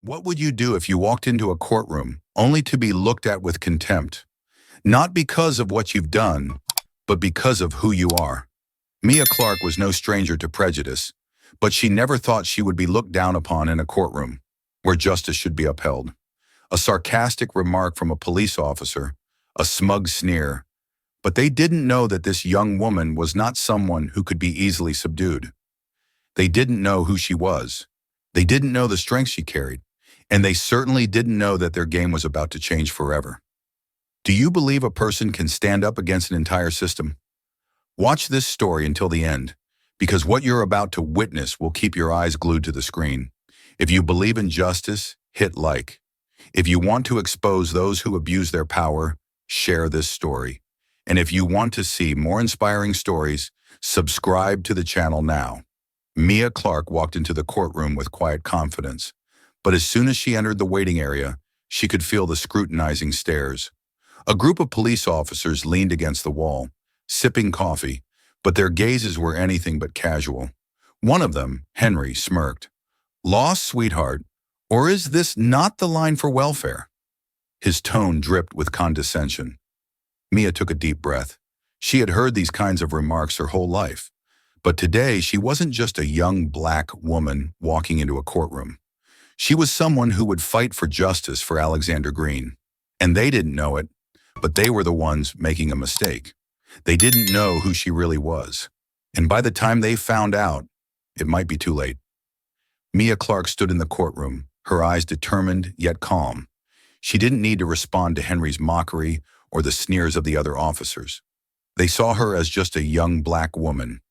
What would you do if you walked into a courtroom only to be looked at with contempt? Not because of what you've done, but because of who you are. Mia Clark was no stranger to prejudice, but she never thought she would be looked down upon in a courtroom where justice should be upheld. A sarcastic remark from a police officer, a smug sneer, but they didn't know that this young woman was not someone who could be easily subdued. They didn't know who she was. They didn't know the strength she carried, and they certainly didn't know that their game was about to change forever. Do you believe a person can stand up against an entire system? Watch this story until the end, because what you're about to witness will keep your eyes glued to the screen. If you believe in justice, hit like. If you want to expose those who abuse their power, share this story. And if you want to see more inspiring stories, subscribe to the channel now. Mia Clark walked into the courtroom with quiet confidence, but as soon as she entered the waiting area, she could feel the scrutinizing stares. A group of police officers leaned against the wall, sipping coffee, but their gazes were anything but casual. One of them, Henry, smirked. "Lost, sweetheart, or is this not the line for welfare?" His tone dripped with condescension. Mia took a deep breath. She had heard these kinds of remarks her whole life. But today, she wasn't just a young black woman walking into a courtroom. She was someone who would fight for justice for Alexander Green. And they didn't know it, but they were the ones making a mistake. They didn't know who she really was. And by the time they found out, it might be too late. Mia Clark stood in the courtroom, her eyes determined yet calm. She didn't need to respond to Henry's mockery or the sneers of the other officers. They saw her as just a young black woman,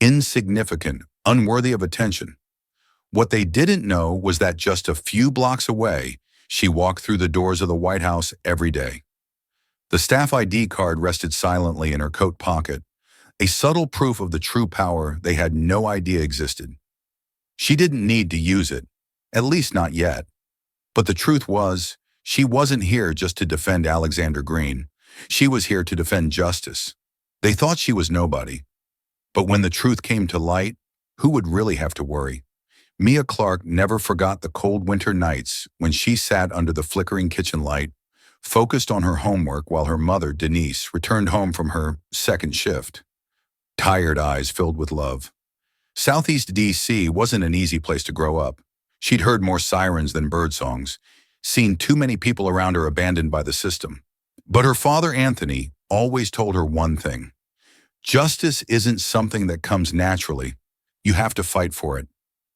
insignificant, unworthy of attention. What they didn't know was that just a few blocks away, she walked through the doors of the White House every day. The staff ID card rested silently in her coat pocket, a subtle proof of the true power they had no idea existed. She didn't need to use it, at least not yet. But the truth was, she wasn't here just to defend Alexander Green. She was here to defend justice. They thought she was nobody. But when the truth came to light, who would really have to worry? Mia Clark never forgot the cold winter nights when she sat under the flickering kitchen light, focused on her homework while her mother, Denise, returned home from her second shift. Tired eyes filled with love. Southeast D.C. wasn't an easy place to grow up. She'd heard more sirens than bird songs, seen too many people around her abandoned by the system. But her father, Anthony, always told her one thing. Justice isn't something that comes naturally. You have to fight for it.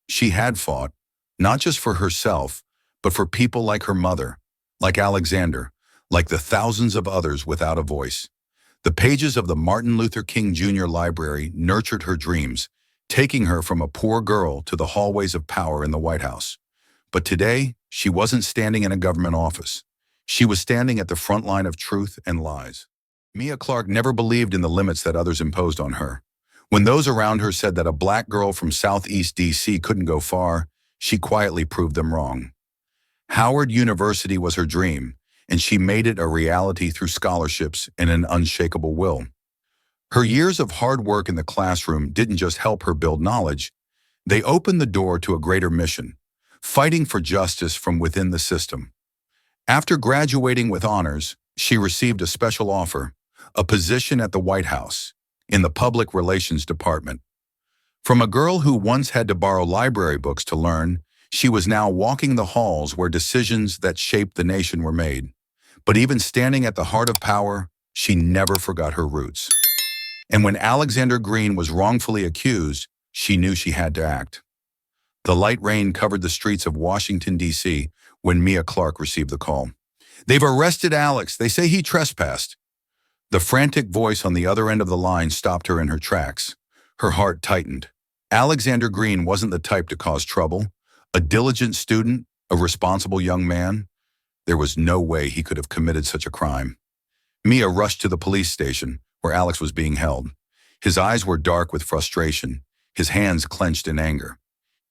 She had fought, not just for herself, but for people like her mother, like Alexander, like the thousands of others without a voice. The pages of the Martin Luther King Jr. Library nurtured her dreams, taking her from a poor girl to the hallways of power in the White House. But today, she wasn't standing in a government office. She was standing at the front line of truth and lies. Mia Clark never believed in the limits that others imposed on her. When those around her said that a black girl from Southeast D.C. couldn't go far, she quietly proved them wrong. Howard University was her dream, and she made it a reality through scholarships and an unshakable will. Her years of hard work in the classroom didn't just help her build knowledge, they opened the door to a greater mission, fighting for justice from within the system. After graduating with honors, she received a special offer, a position at the White House, in the Public Relations Department. From a girl who once had to borrow library books to learn, she was now walking the halls where decisions that shaped the nation were made. But even standing at the heart of power, she never forgot her roots. And when Alexander Green was wrongfully accused, she knew she had to act. The light rain covered the streets of Washington, D.C. when Mia Clark received the call. "They've arrested Alex. They say he trespassed." The frantic voice on the other end of the line stopped her in her tracks. Her heart tightened. Alexander Green wasn't the type to cause trouble. A diligent student, a responsible young man. There was no way he could have committed such a crime. Mia rushed to the police station where Alex was being held. His eyes were dark with frustration, his hands clenched in anger.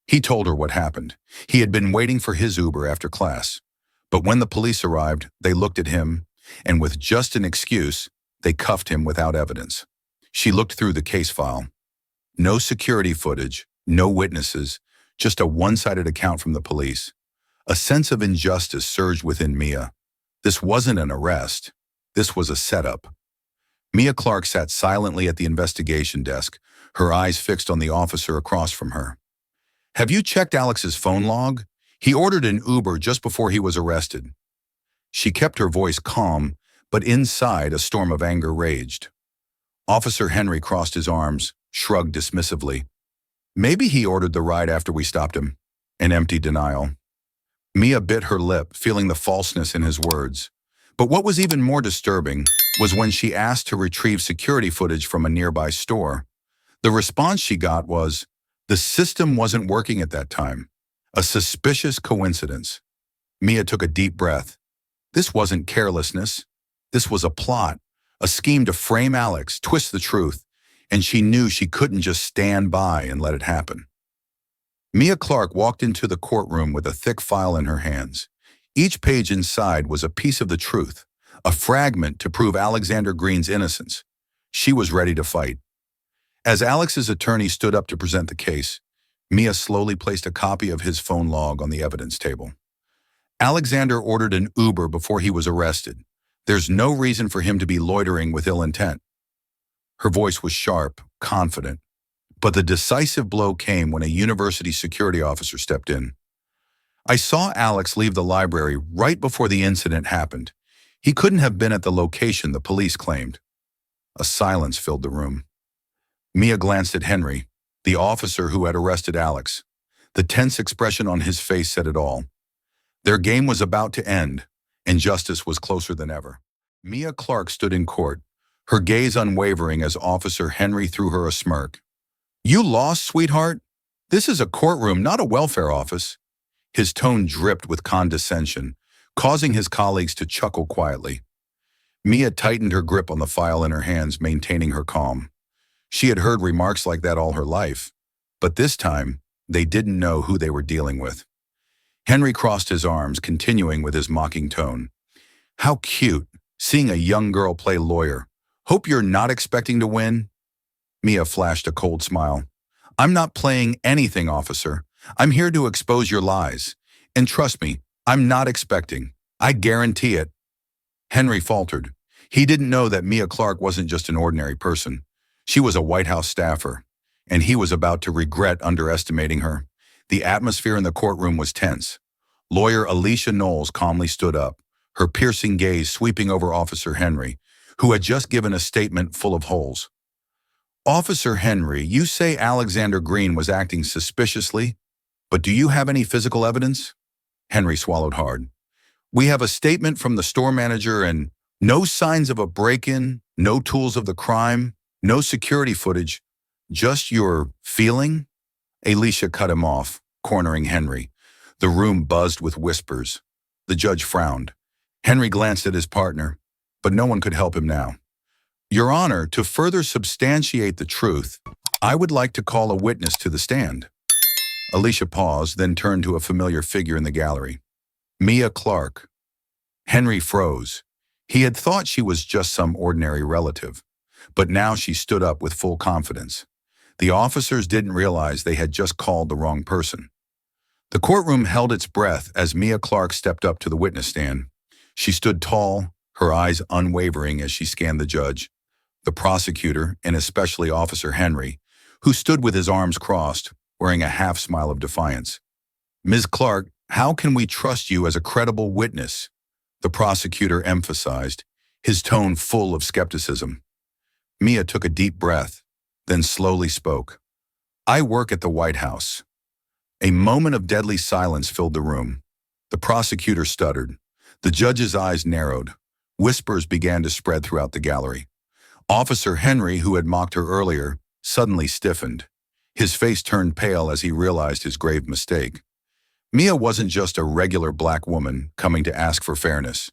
He told her what happened. He had been waiting for his Uber after class. But when the police arrived, they looked at him, and with just an excuse, they cuffed him without evidence. She looked through the case file. No security footage, no witnesses, just a one-sided account from the police. A sense of injustice surged within Mia. This wasn't an arrest. This was a setup. Mia Clark sat silently at the investigation desk, her eyes fixed on the officer across from her. "Have you checked Alex's phone log? He ordered an Uber just before he was arrested." She kept her voice calm, but inside a storm of anger raged. Officer Henry crossed his arms, shrugged dismissively. "Maybe he ordered the ride after we stopped him." In empty denial. Mia bit her lip, feeling the falseness in his words. But what was even more disturbing was when she asked to retrieve security footage from a nearby store. The response she got was, the system wasn't working at that time. A suspicious coincidence. Mia took a deep breath. This wasn't carelessness. This was a plot, a scheme to frame Alex, twist the truth, and she knew she couldn't just stand by and let it happen. Mia Clark walked into the courtroom with a thick file in her hands. Each page inside was a piece of the truth, a fragment to prove Alexander Green's innocence. She was ready to fight. As Alex's attorney stood up to present the case, Mia slowly placed a copy of his phone log on the evidence table. Alexander ordered an Uber before he was arrested. There's no reason for him to be loitering with ill intent. Her voice was sharp, confident. But the decisive blow came when a university security officer stepped in. "I saw Alex leave the library right before the incident happened. He couldn't have been at the location the police claimed." A silence filled the room. Mia glanced at Henry, the officer who had arrested Alex. The tense expression on his face said it all. Their game was about to end, and justice was closer than ever. Mia Clark stood in court, her gaze unwavering as Officer Henry threw her a smirk. "You lost, sweetheart? This is a courtroom, not a welfare office." His tone dripped with condescension, causing his colleagues to chuckle quietly. Mia tightened her grip on the file in her hands, maintaining her calm. She had heard remarks like that all her life, but this time, they didn't know who they were dealing with. Henry crossed his arms, continuing with his mocking tone. "How cute, seeing a young girl play lawyer. Hope you're not expecting to win?" Mia flashed a cold smile. "I'm not playing anything, officer. I'm here to expose your lies. And trust me, I'm not expecting. I guarantee it." Henry faltered. He didn't know that Mia Clark wasn't just an ordinary person. She was a White House staffer, and he was about to regret underestimating her. The atmosphere in the courtroom was tense. Lawyer Alicia Knowles calmly stood up, her piercing gaze sweeping over Officer Henry, who had just given a statement full of holes. "Officer Henry, you say Alexander Green was acting suspiciously, but do you have any physical evidence?" Henry swallowed hard. "We have a statement from the store manager and no signs of a break-in, no tools of the crime, no security footage, just your feeling?" Alicia cut him off, cornering Henry. The room buzzed with whispers. The judge frowned. Henry glanced at his partner, but no one could help him now. "Your Honor, to further substantiate the truth, I would like to call a witness to the stand." Alicia paused, then turned to a familiar figure in the gallery. Mia Clark. Henry froze. He had thought she was just some ordinary relative, but now she stood up with full confidence. The officers didn't realize they had just called the wrong person. The courtroom held its breath as Mia Clark stepped up to the witness stand. She stood tall, her eyes unwavering as she scanned the judge, the prosecutor, and especially Officer Henry, who stood with his arms crossed, wearing a half-smile of defiance. "Ms. Clark, how can we trust you as a credible witness?" the prosecutor emphasized, his tone full of skepticism. Mia took a deep breath, then slowly spoke. "I work at the White House." A moment of deadly silence filled the room. The prosecutor stuttered. The judge's eyes narrowed. Whispers began to spread throughout the gallery. Officer Henry, who had mocked her earlier, suddenly stiffened. His face turned pale as he realized his grave mistake. Mia wasn't just a regular black woman coming to ask for fairness.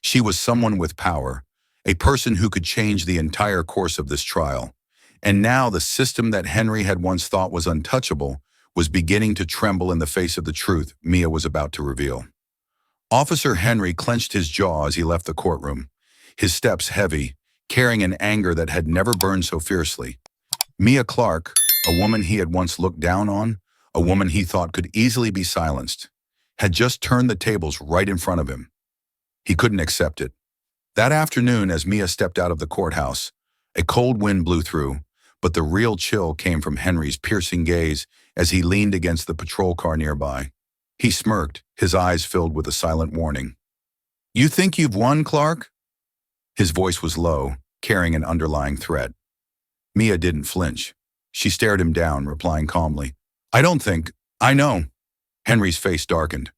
She was someone with power, a person who could change the entire course of this trial. And now the system that Henry had once thought was untouchable was beginning to tremble in the face of the truth Mia was about to reveal. Officer Henry clenched his jaw as he left the courtroom, his steps heavy, carrying an anger that had never burned so fiercely. Mia Clark, a woman he had once looked down on, a woman he thought could easily be silenced, had just turned the tables right in front of him. He couldn't accept it. That afternoon, as Mia stepped out of the courthouse, a cold wind blew through, but the real chill came from Henry's piercing gaze as he leaned against the patrol car nearby. He smirked, his eyes filled with a silent warning. "You think you've won, Clark?" His voice was low, carrying an underlying threat. Mia didn't flinch. She stared him down, replying calmly, "I don't think. I know." Henry's face darkened.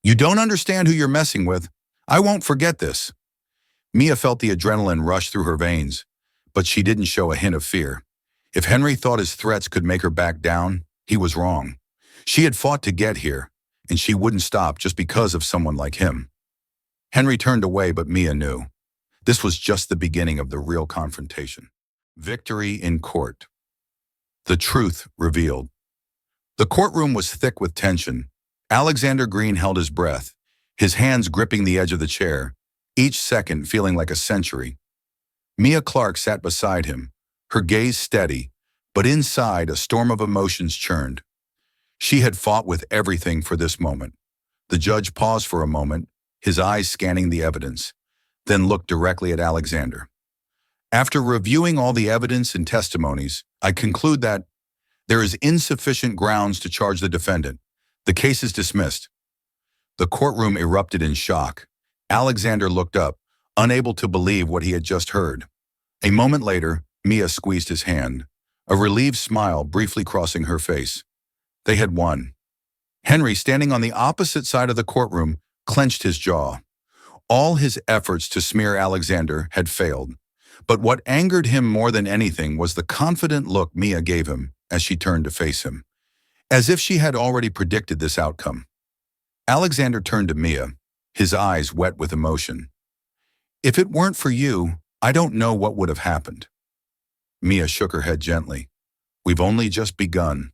"You don't understand who you're messing with. I won't forget this." Mia felt the adrenaline rush through her veins, but she didn't show a hint of fear. If Henry thought his threats could make her back down, he was wrong. She had fought to get here, and she wouldn't stop just because of someone like him. Henry turned away, but Mia knew. This was just the beginning of the real confrontation. Victory in court. The truth revealed. The courtroom was thick with tension. Alexander Green held his breath, his hands gripping the edge of the chair, each second feeling like a century. Mia Clark sat beside him, her gaze steady, but inside a storm of emotions churned. She had fought with everything for this moment. The judge paused for a moment, his eyes scanning the evidence, then looked directly at Alexander. "After reviewing all the evidence and testimonies, I conclude that there is insufficient grounds to charge the defendant. The case is dismissed." The courtroom erupted in shock. Alexander looked up, unable to believe what he had just heard. A moment later, Mia squeezed his hand, a relieved smile briefly crossing her face. They had won. Henry, standing on the opposite side of the courtroom, clenched his jaw. All his efforts to smear Alexander had failed. But what angered him more than anything was the confident look Mia gave him as she turned to face him, as if she had already predicted this outcome. Alexander turned to Mia, his eyes wet with emotion. "If it weren't for you, I don't know what would have happened." Mia shook her head gently. "We've only just begun."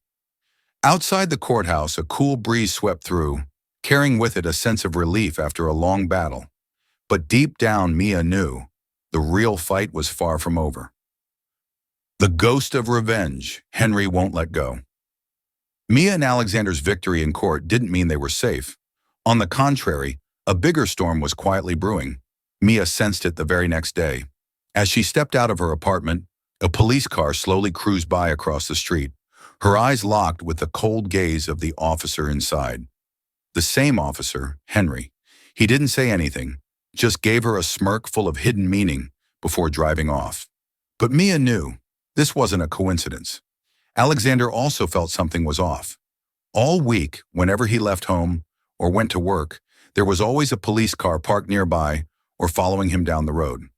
Outside the courthouse, a cool breeze swept through, carrying with it a sense of relief after a long battle. But deep down, Mia knew the real fight was far from over. The ghost of revenge, Henry won't let go. Mia and Alexander's victory in court didn't mean they were safe. On the contrary, a bigger storm was quietly brewing. Mia sensed it the very next day. As she stepped out of her apartment, a police car slowly cruised by across the street, her eyes locked with the cold gaze of the officer inside. The same officer, Henry. He didn't say anything, just gave her a smirk full of hidden meaning before driving off. But Mia knew this wasn't a coincidence. Alexander also felt something was off. All week, whenever he left home or went to work, there was always a police car parked nearby or following him down the road.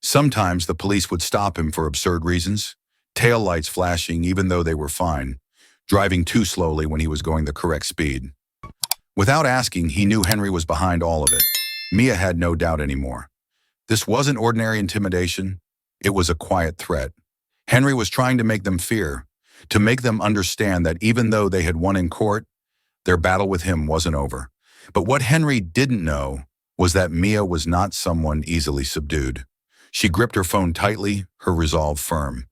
Sometimes the police would stop him for absurd reasons, tail lights flashing even though they were fine, driving too slowly when he was going the correct speed. Without asking, he knew Henry was behind all of it. Mia had no doubt anymore. This wasn't ordinary intimidation. It was a quiet threat. Henry was trying to make them fear, to make them understand that even though they had won in court, their battle with him wasn't over. But what Henry didn't know was that Mia was not someone easily subdued. She gripped her phone tightly, her resolve firm.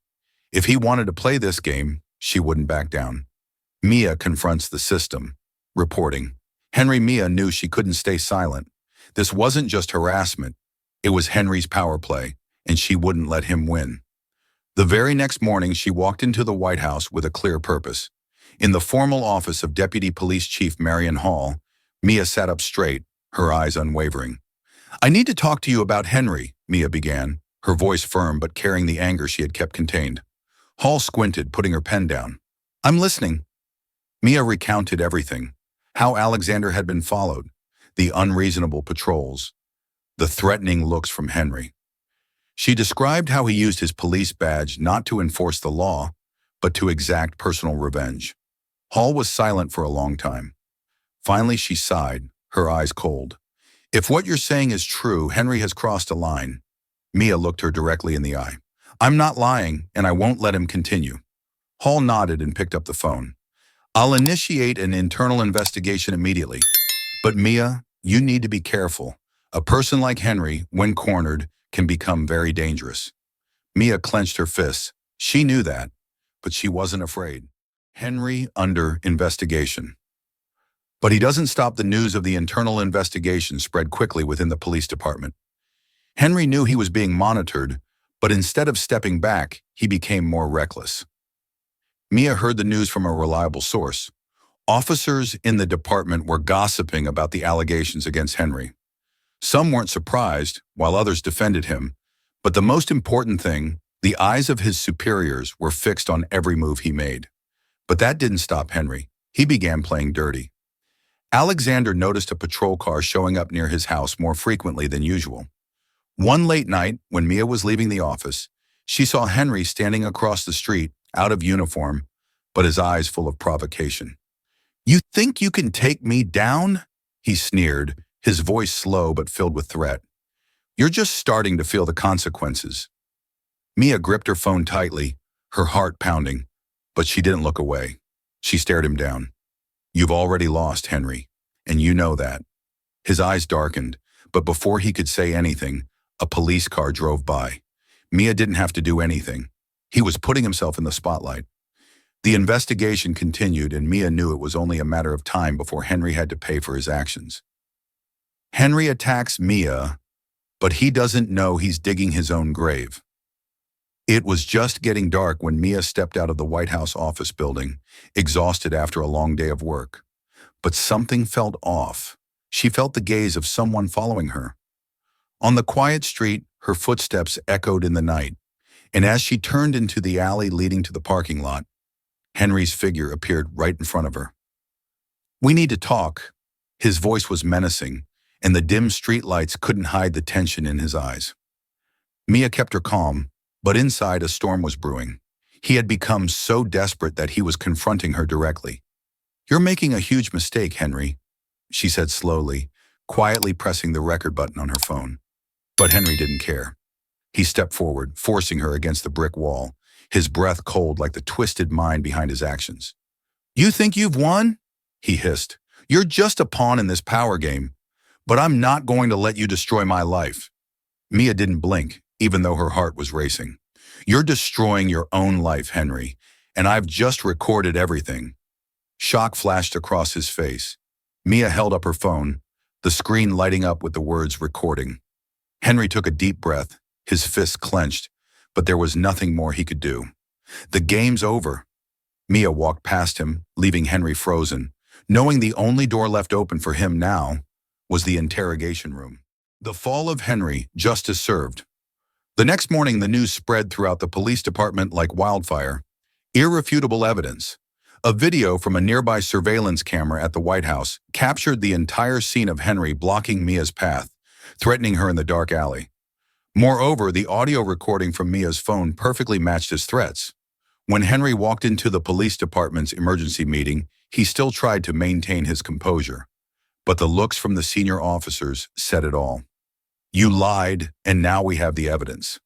If he wanted to play this game, she wouldn't back down. Mia confronts the system. Reporting. Mia knew she couldn't stay silent. This wasn't just harassment. It was Henry's power play, and she wouldn't let him win. The very next morning, she walked into the White House with a clear purpose. In the formal office of Deputy Police Chief Marion Hall, Mia sat up straight, her eyes unwavering. "I need to talk to you about Henry," Mia began, her voice firm but carrying the anger she had kept contained. Hall squinted, putting her pen down. "I'm listening." Mia recounted everything. How Alexander had been followed, the unreasonable patrols, the threatening looks from Henry. She described how he used his police badge not to enforce the law, but to exact personal revenge. Hall was silent for a long time. Finally, she sighed, her eyes cold. "If what you're saying is true, Henry has crossed a line." Mia looked her directly in the eye. "I'm not lying, and I won't let him continue." Hall nodded and picked up the phone. "I'll initiate an internal investigation immediately. But Mia, you need to be careful. A person like Henry, when cornered, can become very dangerous." Mia clenched her fists. She knew that, but she wasn't afraid. Henry under investigation. But he doesn't stop. The news of the internal investigation spread quickly within the police department. Henry knew he was being monitored, but instead of stepping back, he became more reckless. Mia heard the news from a reliable source. Officers in the department were gossiping about the allegations against Henry. Some weren't surprised, while others defended him. But the most important thing, the eyes of his superiors were fixed on every move he made. But that didn't stop Henry. He began playing dirty. Alexander noticed a patrol car showing up near his house more frequently than usual. One late night, when Mia was leaving the office, she saw Henry standing across the street, out of uniform, but his eyes full of provocation. "You think you can take me down?" he sneered, his voice slow but filled with threat. "You're just starting to feel the consequences." Mia gripped her phone tightly, her heart pounding, but she didn't look away. She stared him down. "You've already lost, Henry, and you know that." His eyes darkened, but before he could say anything, a police car drove by. Mia didn't have to do anything. He was putting himself in the spotlight. The investigation continued, and Mia knew it was only a matter of time before Henry had to pay for his actions. Henry attacks Mia, but he doesn't know he's digging his own grave. It was just getting dark when Mia stepped out of the White House office building, exhausted after a long day of work. But something felt off. She felt the gaze of someone following her. On the quiet street, her footsteps echoed in the night, and as she turned into the alley leading to the parking lot, Henry's figure appeared right in front of her. "We need to talk." His voice was menacing, and the dim streetlights couldn't hide the tension in his eyes. Mia kept her calm, but inside a storm was brewing. He had become so desperate that he was confronting her directly. "You're making a huge mistake, Henry," she said slowly, quietly pressing the record button on her phone. But Henry didn't care. He stepped forward, forcing her against the brick wall, his breath cold like the twisted mind behind his actions. "You think you've won?" he hissed. "You're just a pawn in this power game, but I'm not going to let you destroy my life." Mia didn't blink, even though her heart was racing. "You're destroying your own life, Henry, and I've just recorded everything." Shock flashed across his face. Mia held up her phone, the screen lighting up with the words "recording." Henry took a deep breath, his fists clenched, but there was nothing more he could do. "The game's over." Mia walked past him, leaving Henry frozen, knowing the only door left open for him now was the interrogation room. The fall of Henry, justice served. The next morning, the news spread throughout the police department like wildfire. Irrefutable evidence. A video from a nearby surveillance camera at the White House captured the entire scene of Henry blocking Mia's path, threatening her in the dark alley. Moreover, the audio recording from Mia's phone perfectly matched his threats. When Henry walked into the police department's emergency meeting, he still tried to maintain his composure. But the looks from the senior officers said it all. "You lied, and now we have the evidence."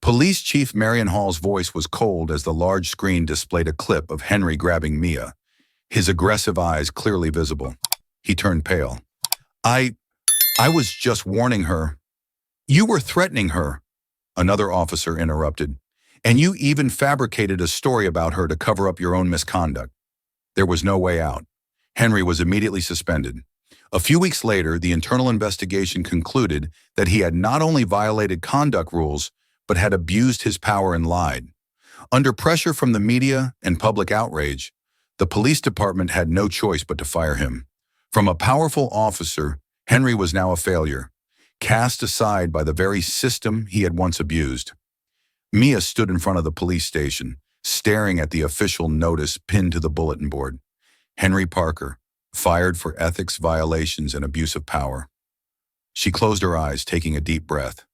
Police Chief Marion Hall's voice was cold as the large screen displayed a clip of Henry grabbing Mia, his aggressive eyes clearly visible. He turned pale. I was just warning her." "You were threatening her," another officer interrupted, "and you even fabricated a story about her to cover up your own misconduct." There was no way out. Henry was immediately suspended. A few weeks later, the internal investigation concluded that he had not only violated conduct rules, but had abused his power and lied. Under pressure from the media and public outrage, the police department had no choice but to fire him. From a powerful officer, Henry was now a failure, cast aside by the very system he had once abused. Mia stood in front of the police station, staring at the official notice pinned to the bulletin board. Henry Parker, fired for ethics violations and abuse of power. She closed her eyes, taking a deep breath.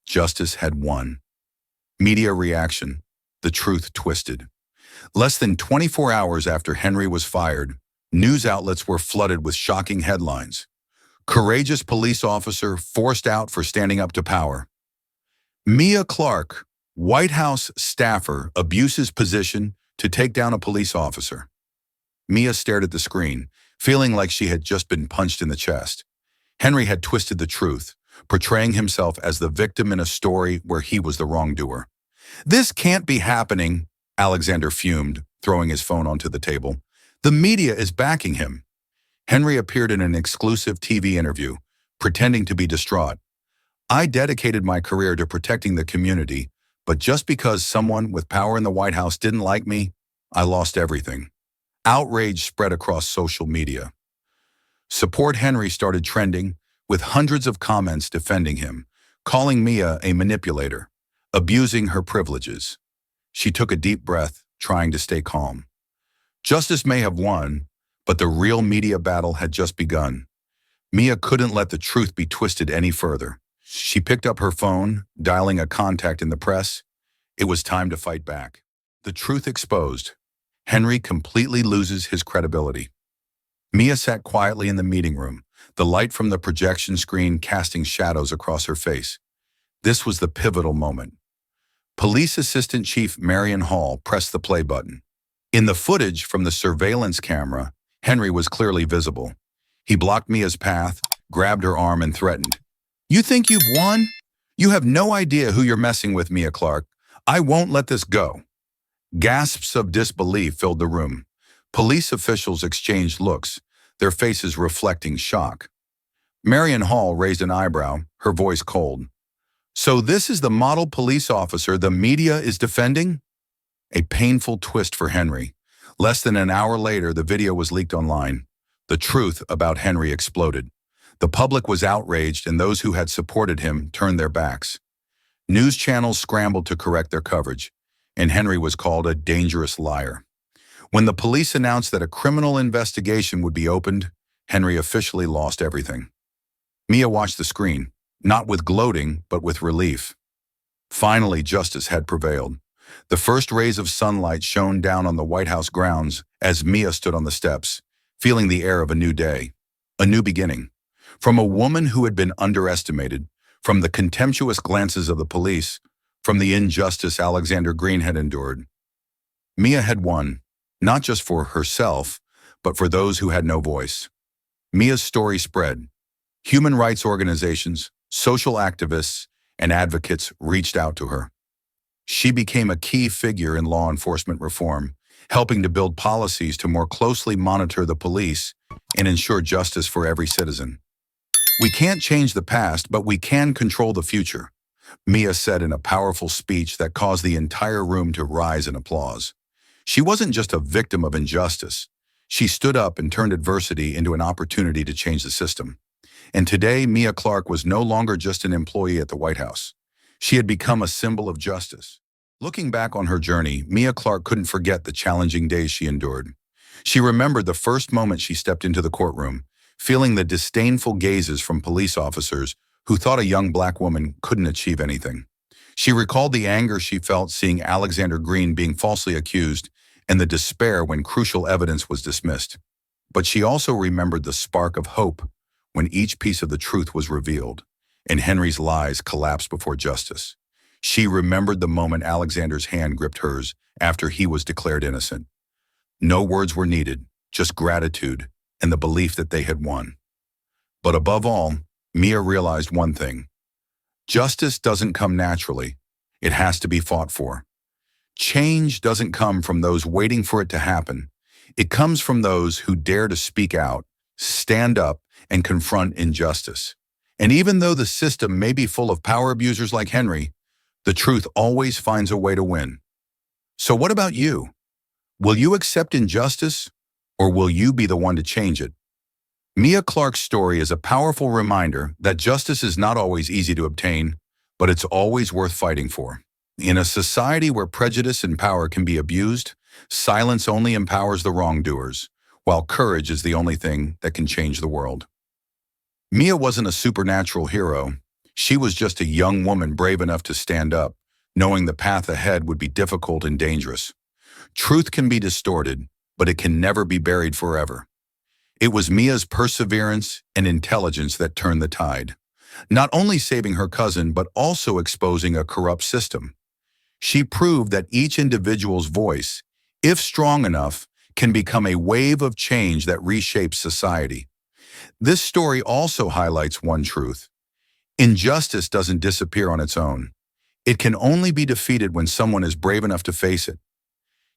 Justice had won. Media reaction, the truth twisted. Less than 24 hours after Henry was fired, news outlets were flooded with shocking headlines. Courageous police officer forced out for standing up to power. Mia Clark, White House staffer, abuses position to take down a police officer. Mia stared at the screen, feeling like she had just been punched in the chest. Henry had twisted the truth, portraying himself as the victim in a story where he was the wrongdoer. "This can't be happening," Alexander fumed, throwing his phone onto the table. "The media is backing him." Henry appeared in an exclusive TV interview, pretending to be distraught. I dedicated my career to protecting the community, but just because someone with power in the White House didn't like me, I lost everything. Outrage spread across social media. Support Henry started trending, with hundreds of comments defending him, calling Mia a manipulator, abusing her privileges. She took a deep breath, trying to stay calm. Justice may have won, but the real media battle had just begun. Mia couldn't let the truth be twisted any further. She picked up her phone, dialing a contact in the press. It was time to fight back. The truth exposed. Henry completely loses his credibility. Mia sat quietly in the meeting room, the light from the projection screen casting shadows across her face. This was the pivotal moment. Police Assistant Chief Marion Hall pressed the play button. In the footage from the surveillance camera, Henry was clearly visible. He blocked Mia's path, grabbed her arm, and threatened. "You think you've won? You have no idea who you're messing with, Mia Clark. I won't let this go." Gasps of disbelief filled the room. Police officials exchanged looks, their faces reflecting shock. Marion Hall raised an eyebrow, her voice cold. "So this is the model police officer the media is defending?" A painful twist for Henry. Less than an hour later, the video was leaked online. The truth about Henry exploded. The public was outraged, and those who had supported him turned their backs. News channels scrambled to correct their coverage, and Henry was called a dangerous liar. When the police announced that a criminal investigation would be opened, Henry officially lost everything. Mia watched the screen, not with gloating, but with relief. Finally, justice had prevailed. The first rays of sunlight shone down on the White House grounds as Mia stood on the steps, feeling the air of a new day, a new beginning. From a woman who had been underestimated, from the contemptuous glances of the police, from the injustice Alexander Green had endured, Mia had won, not just for herself, but for those who had no voice. Mia's story spread. Human rights organizations, social activists, and advocates reached out to her. She became a key figure in law enforcement reform, helping to build policies to more closely monitor the police and ensure justice for every citizen. "We can't change the past, but we can control the future," Mia said in a powerful speech that caused the entire room to rise in applause. She wasn't just a victim of injustice. She stood up and turned adversity into an opportunity to change the system. And today, Mia Clark was no longer just an employee at the White House. She had become a symbol of justice. Looking back on her journey, Mia Clark couldn't forget the challenging days she endured. She remembered the first moment she stepped into the courtroom, feeling the disdainful gazes from police officers who thought a young black woman couldn't achieve anything. She recalled the anger she felt seeing Alexander Green being falsely accused and the despair when crucial evidence was dismissed. But she also remembered the spark of hope when each piece of the truth was revealed and Henry's lies collapsed before justice. She remembered the moment Alexander's hand gripped hers after he was declared innocent. No words were needed, just gratitude and the belief that they had won. But above all, Mia realized one thing. Justice doesn't come naturally. It has to be fought for. Change doesn't come from those waiting for it to happen. It comes from those who dare to speak out, stand up, and confront injustice. And even though the system may be full of power abusers like Henry, the truth always finds a way to win. So what about you? Will you accept injustice, or will you be the one to change it? Mia Clark's story is a powerful reminder that justice is not always easy to obtain, but it's always worth fighting for. In a society where prejudice and power can be abused, silence only empowers the wrongdoers, while courage is the only thing that can change the world. Mia wasn't a supernatural hero. She was just a young woman brave enough to stand up, knowing the path ahead would be difficult and dangerous. Truth can be distorted, but it can never be buried forever. It was Mia's perseverance and intelligence that turned the tide, not only saving her cousin, but also exposing a corrupt system. She proved that each individual's voice, if strong enough, can become a wave of change that reshapes society. This story also highlights one truth. Injustice doesn't disappear on its own. It can only be defeated when someone is brave enough to face it.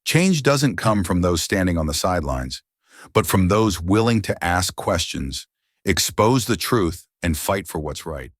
Change doesn't come from those standing on the sidelines, but from those willing to ask questions, expose the truth, and fight for what's right.